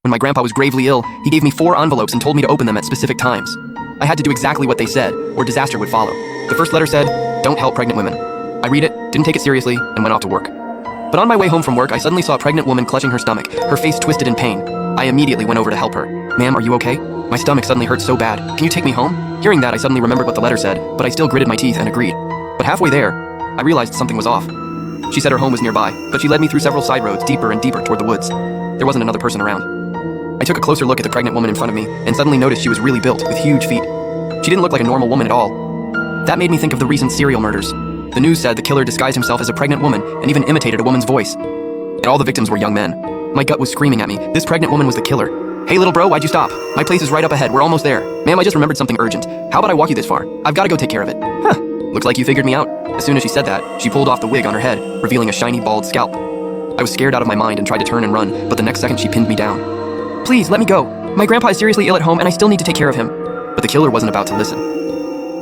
When my grandpa was gravely ill, he gave me 4 envelopes and told me to open them at specific times. I had to do exactly what they said, or disaster would follow. The first letter said, "Don't help pregnant women." I read it, didn't take it seriously, and went off to work. But on my way home from work, I suddenly saw a pregnant woman clutching her stomach, her face twisted in pain. I immediately went over to help her. "Ma'am, are you okay? My stomach suddenly hurts so bad. Can you take me home?" Hearing that, I suddenly remembered what the letter said, but I still gritted my teeth and agreed. But halfway there, I realized something was off. She said her home was nearby, but she led me through several side roads deeper and deeper toward the woods. There wasn't another person around. I took a closer look at the pregnant woman in front of me and suddenly noticed she was really built, with huge feet. She didn't look like a normal woman at all. That made me think of the recent serial murders. The news said the killer disguised himself as a pregnant woman and even imitated a woman's voice. And all the victims were young men. My gut was screaming at me. This pregnant woman was the killer. "Hey little bro, why'd you stop? My place is right up ahead, we're almost there. Ma'am, I just remembered something urgent. How about I walk you this far? I've gotta go take care of it." "Huh, looks like you figured me out." As soon as she said that, she pulled off the wig on her head, revealing a shiny bald scalp. I was scared out of my mind and tried to turn and run, but the next second she pinned me down. "Please, let me go. My grandpa is seriously ill at home and I still need to take care of him." But the killer wasn't about to listen.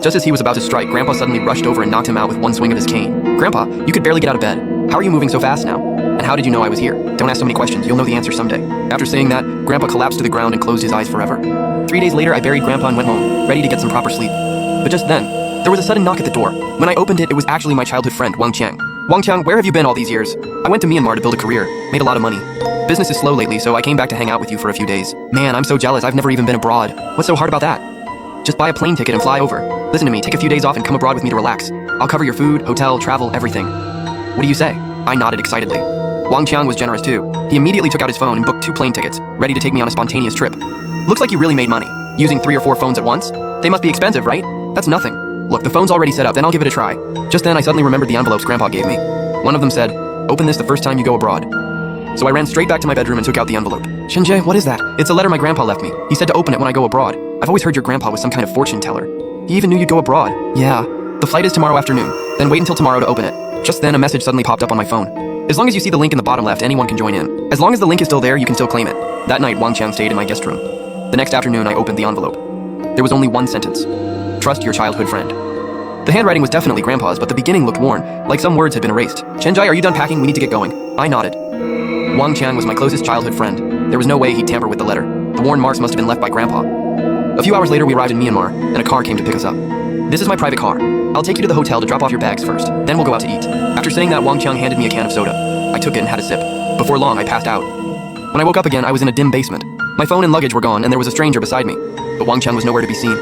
Just as he was about to strike, Grandpa suddenly rushed over and knocked him out with one swing of his cane. "Grandpa, you could barely get out of bed. How are you moving so fast now? And how did you know I was here? Don't ask so many questions, you'll know the answer someday." After saying that, Grandpa collapsed to the ground and closed his eyes forever. 3 days later, I buried Grandpa and went home, ready to get some proper sleep. But just then, there was a sudden knock at the door. When I opened it, it was actually my childhood friend, Wang Qiang. "Wang Qiang, where have you been all these years?" "I went to Myanmar to build a career, made a lot of money. Business is slow lately, so I came back to hang out with you for a few days." "Man, I'm so jealous, I've never even been abroad." "What's so hard about that? Just buy a plane ticket and fly over. Listen to me, take a few days off and come abroad with me to relax. I'll cover your food, hotel, travel, everything." "What do you say?" I nodded excitedly. Wang Qiang was generous too. He immediately took out his phone and booked 2 plane tickets, ready to take me on a spontaneous trip. "Looks like you really made money. Using 3 or 4 phones at once? They must be expensive, right?" "That's nothing. Look, the phone's already set up, then I'll give it a try." Just then, I suddenly remembered the envelopes Grandpa gave me. One of them said, "Open this the first time you go abroad." So I ran straight back to my bedroom and took out the envelope. "Chenjie, what is that?" "It's a letter my grandpa left me. He said to open it when I go abroad. I've always heard your grandpa was some kind of fortune teller. He even knew you'd go abroad." "Yeah. The flight is tomorrow afternoon. Then wait until tomorrow to open it." Just then, a message suddenly popped up on my phone. "As long as you see the link in the bottom left, anyone can join in. As long as the link is still there, you can still claim it." That night, Wang Qiang stayed in my guest room. The next afternoon, I opened the envelope. There was only one sentence. "Trust your childhood friend." The handwriting was definitely Grandpa's, but the beginning looked worn, like some words had been erased. "Chenjie, are you done packing? We need to get going." I nodded. Wang Qiang was my closest childhood friend. There was no way he'd tamper with the letter. The worn marks must have been left by Grandpa. A few hours later, we arrived in Myanmar, and a car came to pick us up. "This is my private car. I'll take you to the hotel to drop off your bags first. Then we'll go out to eat." After saying that, Wang Qiang handed me a can of soda. I took it and had a sip. Before long, I passed out. When I woke up again, I was in a dim basement. My phone and luggage were gone, and there was a stranger beside me. But Wang Qiang was nowhere to be seen.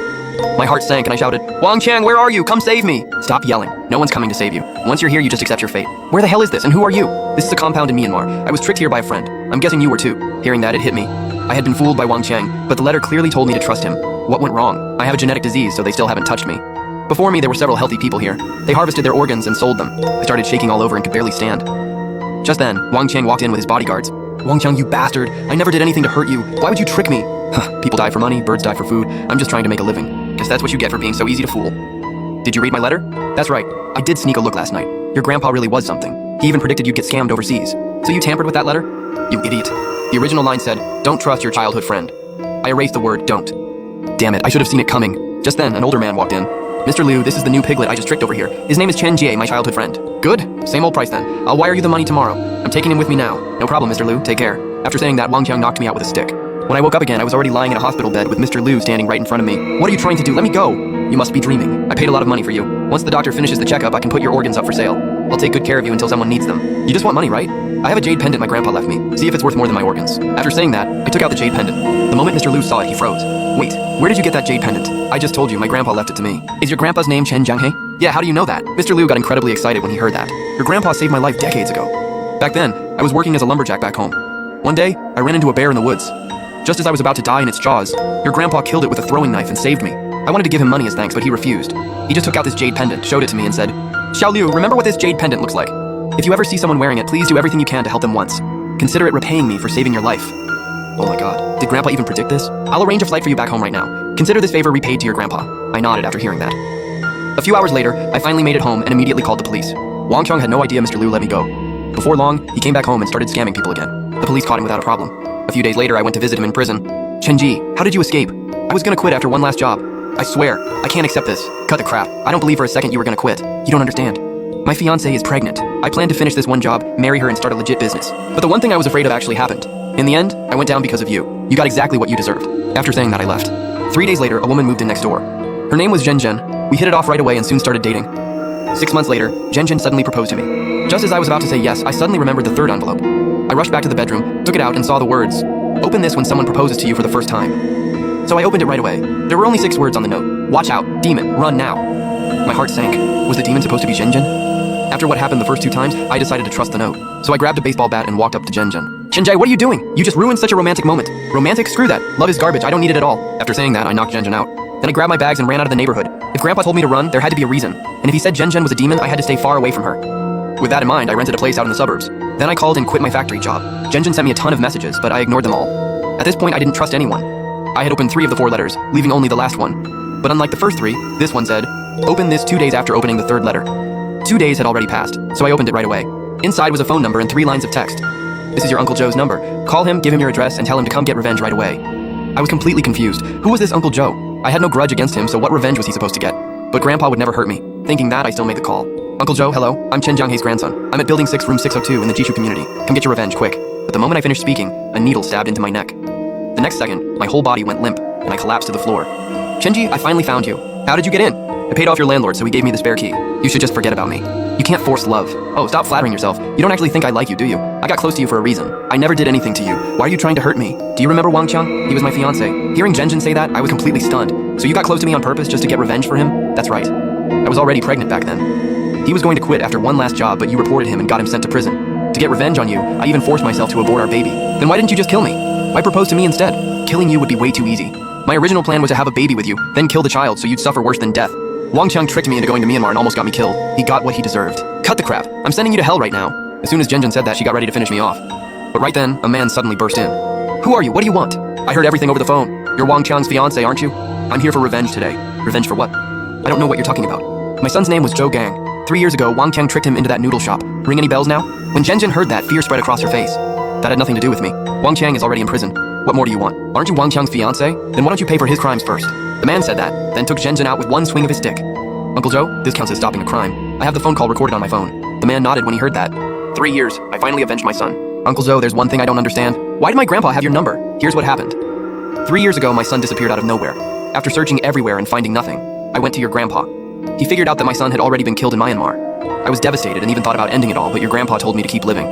My heart sank, and I shouted, "Wang Qiang, where are you? Come save me!" "Stop yelling. No one's coming to save you. Once you're here, you just accept your fate." "Where the hell is this, and who are you?" "This is a compound in Myanmar. I was tricked here by a friend. I'm guessing you were too." Hearing that, it hit me. I had been fooled by Wang Qiang, but the letter clearly told me to trust him. What went wrong? I have a genetic disease, so they still haven't touched me. Before me, there were several healthy people here. They harvested their organs and sold them. I started shaking all over and could barely stand. Just then, Wang Qiang walked in with his bodyguards. "Wang Qiang, you bastard! I never did anything to hurt you. Why would you trick me?" "People die for money, birds die for food. I'm just trying to make a living. Guess that's what you get for being so easy to fool." "Did you read my letter?" "That's right. I did sneak a look last night. Your grandpa really was something. He even predicted you'd get scammed overseas. So you tampered with that letter?" "You idiot. The original line said, 'Don't trust your childhood friend.' I erased the word 'don't.' Damn it, I should have seen it coming." Just then, an older man walked in. "Mr. Liu, this is the new piglet I just tricked over here. His name is Chenjie, my childhood friend." "Good. Same old price then. I'll wire you the money tomorrow. I'm taking him with me now." "No problem, Mr. Liu. Take care." After saying that, Wang Qiang knocked me out with a stick. When I woke up again, I was already lying in a hospital bed with Mr. Liu standing right in front of me. "What are you trying to do? Let me go." "You must be dreaming. I paid a lot of money for you. Once the doctor finishes the checkup, I can put your organs up for sale. I'll take good care of you until someone needs them. You just want money, right? I have a jade pendant my grandpa left me. See if it's worth more than my organs." After saying that, I took out the jade pendant. The moment Mr. Liu saw it, he froze. "Wait, where did you get that jade pendant?" "I just told you, my grandpa left it to me." "Is your grandpa's name Chen Jianghe?" "Yeah, how do you know that?" Mr. Liu got incredibly excited when he heard that. "Your grandpa saved my life decades ago. Back then, I was working as a lumberjack back home. One day, I ran into a bear in the woods. Just as I was about to die in its jaws, your grandpa killed it with a throwing knife and saved me. I wanted to give him money as thanks, but he refused. He just took out this jade pendant, showed it to me, and said, 'Xiao Liu, remember what this jade pendant looks like? If you ever see someone wearing it, please do everything you can to help them once. Consider it repaying me for saving your life.'" Oh my god, did Grandpa even predict this? "I'll arrange a flight for you back home right now. Consider this favor repaid to your grandpa." I nodded after hearing that. A few hours later, I finally made it home and immediately called the police. Wang Qiang had no idea Mr. Liu let me go. Before long, he came back home and started scamming people again. The police caught him without a problem. A few days later, I went to visit him in prison. "Chenjie, how did you escape?" "I was gonna quit after one last job." "I swear, I can't accept this. Cut the crap. I don't believe for a second you were gonna quit. You don't understand. My fiancée is pregnant. I plan to finish this one job, marry her, and start a legit business. But the one thing I was afraid of actually happened. In the end, I went down because of you. You got exactly what you deserved. After saying that, I left. 3 days later, a woman moved in next door. Her name was Chenjie. We hit it off right away and soon started dating. 6 months later, Chenjie suddenly proposed to me. Just as I was about to say yes, I suddenly remembered the third envelope. I rushed back to the bedroom, took it out, and saw the words, "Open this when someone proposes to you for the first time." So I opened it right away. There were only 6 words on the note. "Watch out, demon, run now." My heart sank. Was the demon supposed to be Chenjie? After what happened the first 2 times, I decided to trust the note. So I grabbed a baseball bat and walked up to Chenjie. "Chenjie, what are you doing? You just ruined such a romantic moment." "Romantic? Screw that. Love is garbage. I don't need it at all." After saying that, I knocked Chenjie out. Then I grabbed my bags and ran out of the neighborhood. If Grandpa told me to run, there had to be a reason. And if he said Chenjie was a demon, I had to stay far away from her. With that in mind, I rented a place out in the suburbs. Then I called and quit my factory job. Chenjie sent me a ton of messages, but I ignored them all. At this point, I didn't trust anyone. I had opened 3 of the 4 letters, leaving only the last one. But unlike the first 3, this one said, "Open this 2 days after opening the 3rd letter." 2 days had already passed, so I opened it right away. Inside was a phone number and 3 lines of text. "This is your Uncle Joe's number. Call him, give him your address, and tell him to come get revenge right away." I was completely confused. Who was this Uncle Joe? I had no grudge against him, so what revenge was he supposed to get? But Grandpa would never hurt me. Thinking that, I still made the call. "Uncle Joe, hello. I'm Chenjie's grandson. I'm at Building 6, Room 602 in the Jishu community. Come get your revenge, quick." But the moment I finished speaking, a needle stabbed into my neck. The next second, my whole body went limp, and I collapsed to the floor. "Chenjie, I finally found you. How did you get in?" "I paid off your landlord, so he gave me the spare key. You should just forget about me. You can't force love." "Oh, stop flattering yourself. You don't actually think I like you, do you? I got close to you for a reason. I never did anything to you. Why are you trying to hurt me? Do you remember Wang Qiang? He was my fiancé. Hearing Chenjie say that, I was completely stunned. "So you got close to me on purpose just to get revenge for him?" "That's right. I was already pregnant back then. He was going to quit after one last job, but you reported him and got him sent to prison. To get revenge on you, I even forced myself to abort our baby. Then why didn't you just kill me? Why propose to me instead? Killing you would be way too easy. My original plan was to have a baby with you, then kill the child so you'd suffer worse than death. Wang Qiang tricked me into going to Myanmar and almost got me killed. He got what he deserved. Cut the crap. I'm sending you to hell right now." As soon as Chenjie said that, she got ready to finish me off. But right then, a man suddenly burst in. "Who are you? What do you want?" "I heard everything over the phone. You're Wang Qiang's fiancé, aren't you? I'm here for revenge today." "Revenge for what?" "I don't know what you're talking about. My son's name was Zhou Gang. 3 years ago, Wang Qiang tricked him into that noodle shop. Ring any bells now?" When Chenjie heard that, fear spread across her face. "That had nothing to do with me. Wang Qiang is already in prison. What more do you want? Aren't you Wang Qiang's fiancé? Then why don't you pay for his crimes first?" The man said that, then took Chenjie out with one swing of his stick. "Uncle Joe, this counts as stopping a crime. I have the phone call recorded on my phone." The man nodded when he heard that. 3 years, I finally avenged my son. "Uncle Joe, there's one thing I don't understand. Why did my grandpa have your number? Here's what happened. 3 years ago, my son disappeared out of nowhere. After searching everywhere and finding nothing, I went to your grandpa. He figured out that my son had already been killed in Myanmar. I was devastated and even thought about ending it all, but your grandpa told me to keep living.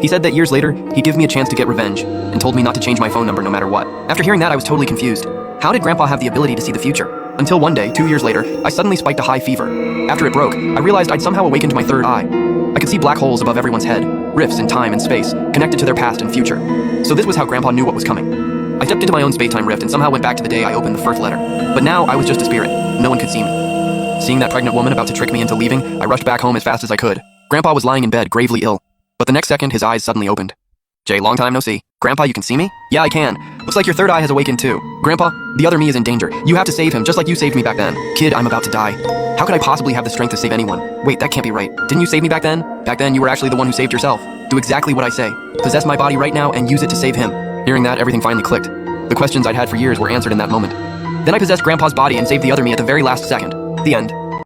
He said that years later, he'd give me a chance to get revenge, and told me not to change my phone number no matter what. After hearing that, I was totally confused. How did Grandpa have the ability to see the future? Until one day, 2 years later, I suddenly spiked a high fever. After it broke, I realized I'd somehow awakened my third eye. I could see black holes above everyone's head, rifts in time and space, connected to their past and future. So this was how Grandpa knew what was coming. I stepped into my own space-time rift and somehow went back to the day I opened the first letter. But now, I was just a spirit. No one could see me. Seeing that pregnant woman about to trick me into leaving, I rushed back home as fast as I could. Grandpa was lying in bed, gravely ill. But the next second, his eyes suddenly opened. "Jay, long time no see. Grandpa, you can see me?" "Yeah, I can. Looks like your third eye has awakened too. Grandpa, the other me is in danger. You have to save him, just like you saved me back then." "Kid, I'm about to die. How could I possibly have the strength to save anyone?" "Wait, that can't be right. Didn't you save me back then?" "Back then, you were actually the one who saved yourself. Do exactly what I say. Possess my body right now and use it to save him." Hearing that, everything finally clicked. The questions I'd had for years were answered in that moment. Then I possessed Grandpa's body and saved the other me at the very last second. The end.